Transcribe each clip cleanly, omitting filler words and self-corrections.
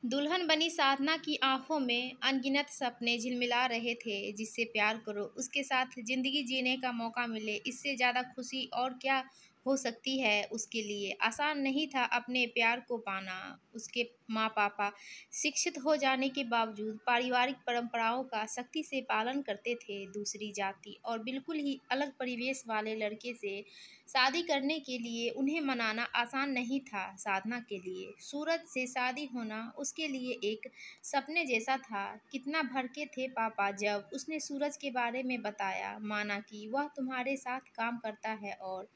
दुल्हन बनी साधना की आंखों में अनगिनत सपने झिलमिला रहे थे। जिससे प्यार करो, उसके साथ जिंदगी जीने का मौका मिले, इससे ज़्यादा खुशी और क्या हो सकती है उसके लिए। आसान नहीं था अपने प्यार को पाना। उसके माँ पापा शिक्षित हो जाने के बावजूद पारिवारिक परंपराओं का सख्ती से पालन करते थे। दूसरी जाति और बिल्कुल ही अलग परिवेश वाले लड़के से शादी करने के लिए उन्हें मनाना आसान नहीं था। साधना के लिए सूरज से शादी होना उसके लिए एक सपने जैसा था। कितना भड़के थे पापा जब उसने सूरज के बारे में बताया। माना कि वह तुम्हारे साथ काम करता है और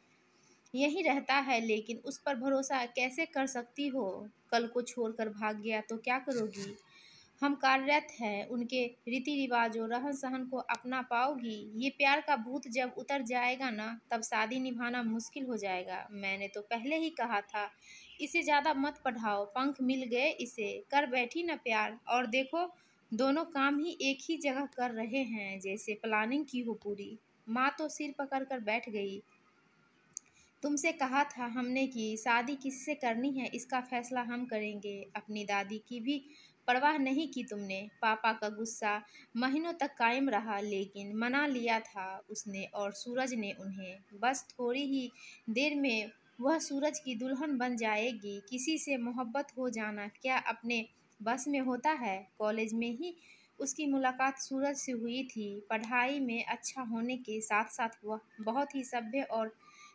यहीं रहता है, लेकिन उस पर भरोसा कैसे कर सकती हो? कल को छोड़कर भाग गया तो क्या करोगी? हम कार्यरत हैं, उनके रीति रिवाजों रहन सहन को अपना पाओगी? ये प्यार का भूत जब उतर जाएगा ना, तब शादी निभाना मुश्किल हो जाएगा। मैंने तो पहले ही कहा था, इसे ज़्यादा मत पढ़ाओ, पंख मिल गए इसे, कर बैठी ना प्यार। और देखो, दोनों काम ही एक ही जगह कर रहे हैं, जैसे प्लानिंग की हो पूरी। माँ तो सिर पकड़ कर बैठ गई। तुमसे कहा था हमने कि शादी किसी से करनी है, इसका फैसला हम करेंगे। अपनी दादी की भी परवाह नहीं की तुमने। पापा का गुस्सा महीनों तक कायम रहा, लेकिन मना लिया था उसने और सूरज ने उन्हें। बस थोड़ी ही देर में वह सूरज की दुल्हन बन जाएगी। किसी से मोहब्बत हो जाना क्या अपने बस में होता है? कॉलेज में ही उसकी मुलाकात सूरज से हुई थी। पढ़ाई में अच्छा होने के साथ साथ वह बहुत ही सभ्य और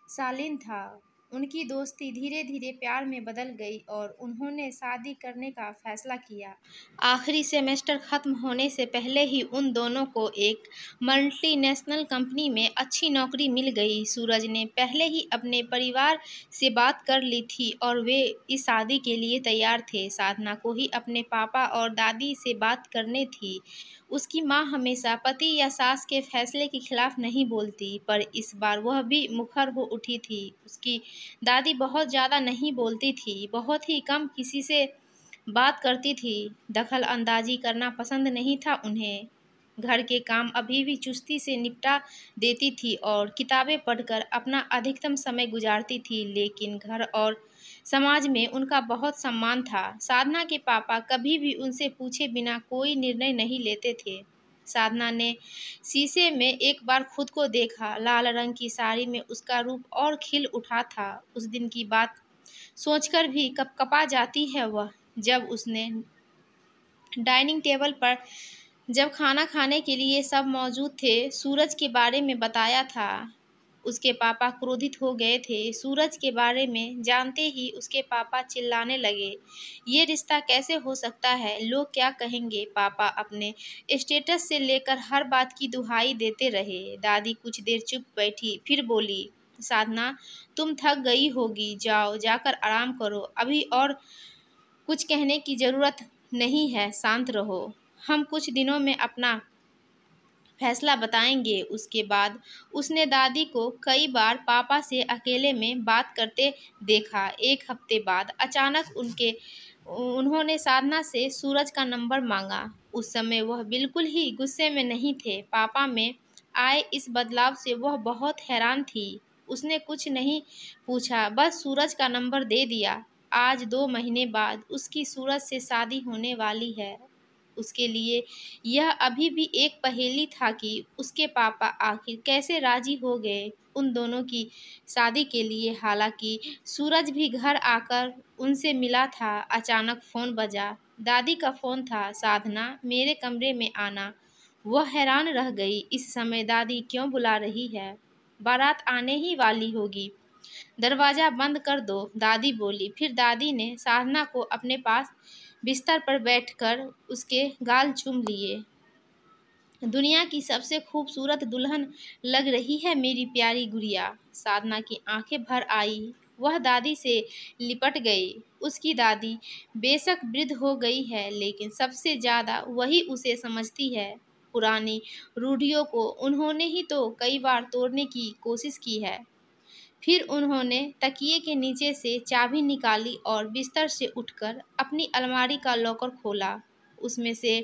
शालीन था। उनकी दोस्ती धीरे धीरे प्यार में बदल गई और उन्होंने शादी करने का फैसला किया। आखिरी सेमेस्टर खत्म होने से पहले ही उन दोनों को एक मल्टीनेशनल कंपनी में अच्छी नौकरी मिल गई। सूरज ने पहले ही अपने परिवार से बात कर ली थी और वे इस शादी के लिए तैयार थे। साधना को ही अपने पापा और दादी से बात करनी थी। उसकी माँ हमेशा पति या सास के फैसले के खिलाफ नहीं बोलती, पर इस बार वह भी मुखर हो उठी थी। उसकी दादी बहुत ज़्यादा नहीं बोलती थी, बहुत ही कम किसी से बात करती थी। दखल अंदाजी करना पसंद नहीं था उन्हें। घर के काम अभी भी चुस्ती से निपटा देती थी और किताबें पढ़कर अपना अधिकतम समय गुजारती थी, लेकिन घर और समाज में उनका बहुत सम्मान था। साधना के पापा कभी भी उनसे पूछे बिना कोई निर्णय नहीं लेते थे। साधना ने शीशे में एक बार खुद को देखा। लाल रंग की साड़ी में उसका रूप और खिल उठा था। उस दिन की बात सोचकर भी कपकपा जाती है वह, जब उसने डाइनिंग टेबल पर जब खाना खाने के लिए सब मौजूद थे, सूरज के बारे में बताया था। उसके पापा क्रोधित हो गए थे। सूरज के बारे में जानते ही उसके पापा चिल्लाने लगे, ये रिश्ता कैसे हो सकता है? लोग क्या कहेंगे? पापा अपने स्टेटस से लेकर हर बात की दुहाई देते रहे। दादी कुछ देर चुप बैठी, फिर बोली, साधना, तुम थक गई होगी, जाओ जाकर आराम करो, अभी और कुछ कहने की ज़रूरत नहीं है, शांत रहो। हम कुछ दिनों में अपना फैसला बताएंगे। उसके बाद उसने दादी को कई बार पापा से अकेले में बात करते देखा। एक हफ्ते बाद अचानक उन्होंने साधना से सूरज का नंबर मांगा। उस समय वह बिल्कुल ही गुस्से में नहीं थे। पापा में आए इस बदलाव से वह बहुत हैरान थी। उसने कुछ नहीं पूछा, बस सूरज का नंबर दे दिया। आज 2 महीने बाद उसकी सूरज से शादी होने वाली है। उसके लिए यह अभी भी एक पहेली था कि उसके पापा आखिर कैसे राजी हो गए उन दोनों की शादी के लिए। हालांकि सूरज भी घर आकर उनसे मिला था। अचानक फ़ोन बजा। दादी का फ़ोन था। साधना, मेरे कमरे में आना। वह हैरान रह गई। इस समय दादी क्यों बुला रही है? बारात आने ही वाली होगी, दरवाज़ा बंद कर दो, दादी बोली। फिर दादी ने साधना को अपने पास बिस्तर पर बैठकर उसके गाल चूम लिए। दुनिया की सबसे खूबसूरत दुल्हन लग रही है मेरी प्यारी गुड़िया। साधना की आंखें भर आई। वह दादी से लिपट गई। उसकी दादी बेशक वृद्ध हो गई है, लेकिन सबसे ज़्यादा वही उसे समझती है। पुरानी रूढ़ियों को उन्होंने ही तो कई बार तोड़ने की कोशिश की है। फिर उन्होंने तकिए के नीचे से चाबी निकाली और बिस्तर से उठकर अपनी अलमारी का लॉकर खोला। उसमें से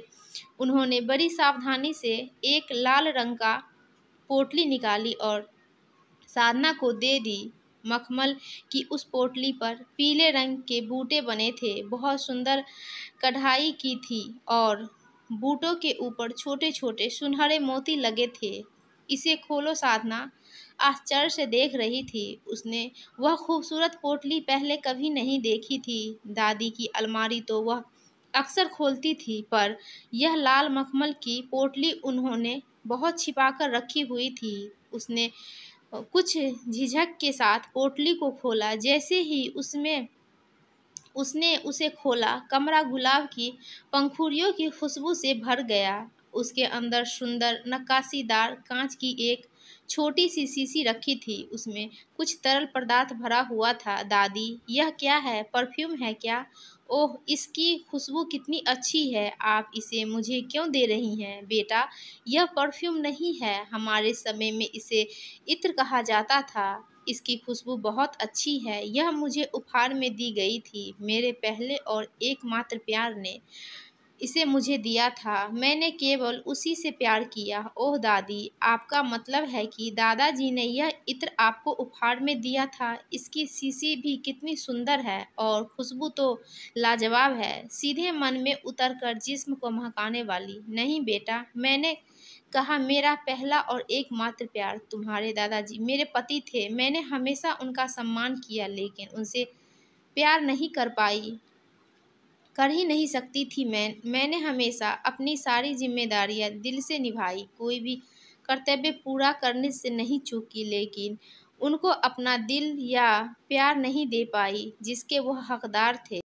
उन्होंने बड़ी सावधानी से एक लाल रंग का पोटली निकाली और साधना को दे दी। मखमल की उस पोटली पर पीले रंग के बूटे बने थे, बहुत सुंदर कढ़ाई की थी और बूटों के ऊपर छोटे-छोटे सुनहरे मोती लगे थे। इसे खोलो साधना आश्चर्य से देख रही थी। उसने वह खूबसूरत पोटली पहले कभी नहीं देखी थी। दादी की अलमारी तो वह अक्सर खोलती थी, पर यह लाल मखमल की पोटली उन्होंने बहुत छिपाकर रखी हुई थी। उसने कुछ झिझक के साथ पोटली को खोला। जैसे ही उसने उसे खोला, कमरा गुलाब की पंखुड़ियों की खुशबू से भर गया। उसके अंदर सुंदर नक्काशीदार कांच की एक छोटी सी शीशी रखी थी। उसमें कुछ तरल पदार्थ भरा हुआ था। दादी, यह क्या है? परफ्यूम है क्या? ओह, इसकी खुशबू कितनी अच्छी है। आप इसे मुझे क्यों दे रही हैं? बेटा, यह परफ्यूम नहीं है। हमारे समय में इसे इत्र कहा जाता था। इसकी खुशबू बहुत अच्छी है। यह मुझे उपहार में दी गई थी। मेरे पहले और एकमात्र प्यार ने इसे मुझे दिया था। मैंने केवल उसी से प्यार किया। ओह दादी, आपका मतलब है कि दादाजी ने यह इत्र आपको उपहार में दिया था? इसकी शीशी भी कितनी सुंदर है और खुशबू तो लाजवाब है, सीधे मन में उतरकर जिस्म को महकाने वाली। नहीं बेटा, मैंने कहा मेरा पहला और एकमात्र प्यार तुम्हारे दादाजी मेरे पति थे। मैंने हमेशा उनका सम्मान किया, लेकिन उनसे प्यार नहीं कर ही नहीं सकती थी। मैंने हमेशा अपनी सारी जिम्मेदारियां दिल से निभाई, कोई भी कर्तव्य पूरा करने से नहीं चूकी, लेकिन उनको अपना दिल या प्यार नहीं दे पाई जिसके वह हकदार थे।